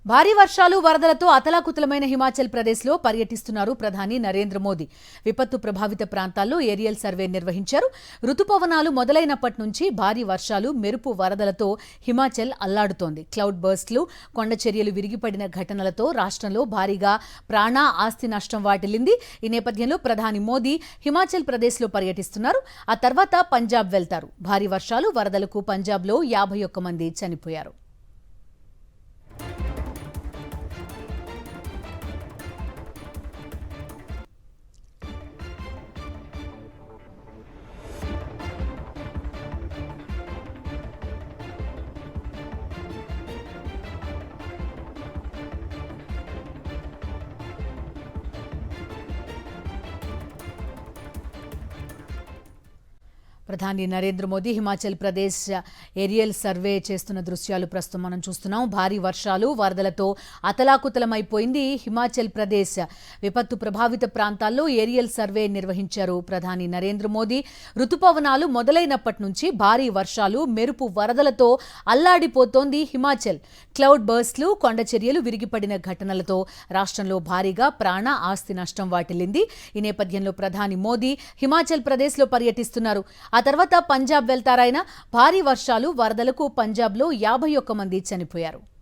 భారీ వర్షాలు వరదలతో అతలాకుతలమైన హిమాచల్ ప్రదేశ్లో పర్యటిస్తున్నారు ప్రధాని నరేంద్ర మోదీ. విపత్తు ప్రభావిత ప్రాంతాల్లో ఏరియల్ సర్వే నిర్వహించారు. రుతుపవనాలు మొదలైనప్పటి నుంచి భారీ వర్షాలు, మెరుపు వరదలతో హిమాచల్ అల్లాడుతోంది. క్లౌడ్ బర్స్ట్లు, కొండ చర్యలు విరిగిపడిన ఘటనలతో రాష్ట్రంలో భారీగా ప్రాణ, ఆస్తి నష్టం వాటిల్లింది. ఈ నేపథ్యంలో ప్రధాని మోదీ హిమాచల్ ప్రదేశ్లో పర్యటిస్తున్నారు. ఆ తర్వాత పంజాబ్ వెళ్తారు. భారీ వర్షాలు, వరదలకు పంజాబ్లో 51 మంది చనిపోయారు. ప్రధాని నరేంద్ర మోదీ హిమాచల్ ప్రదేశ్ ఏరియల్ సర్వే చేస్తున్న దృశ్యాలు ప్రస్తుతం మనం చూస్తున్నాం. భారీ వర్షాలు, వరదలతో అతలాకుతలమైపోయింది హిమాచల్ ప్రదేశ్. విపత్తు ప్రభావిత ప్రాంతాల్లో ఏరియల్ సర్వే నిర్వహించారు ప్రధాని నరేంద్ర మోదీ. రుతుపవనాలు మొదలైనప్పటి నుంచి భారీ వర్షాలు, మెరుపు వరదలతో అల్లాడిపోతోంది హిమాచల్. క్లౌడ్ బర్స్ట్లు, కొండ చర్యలు విరిగిపడిన ఘటనలతో రాష్ట్రంలో భారీగా ప్రాణ, ఆస్తి నష్టం వాటిల్లింది. ఈ నేపథ్యంలో ప్రధాని మోదీ హిమాచల్ ప్రదేశ్లో పర్యటిస్తున్నారు. ఆ తర్వాత పంజాబ్ వెళ్తారాయన. భారీ వర్షాలు, వరదలకు పంజాబ్లో 51 మంది చనిపోయారు.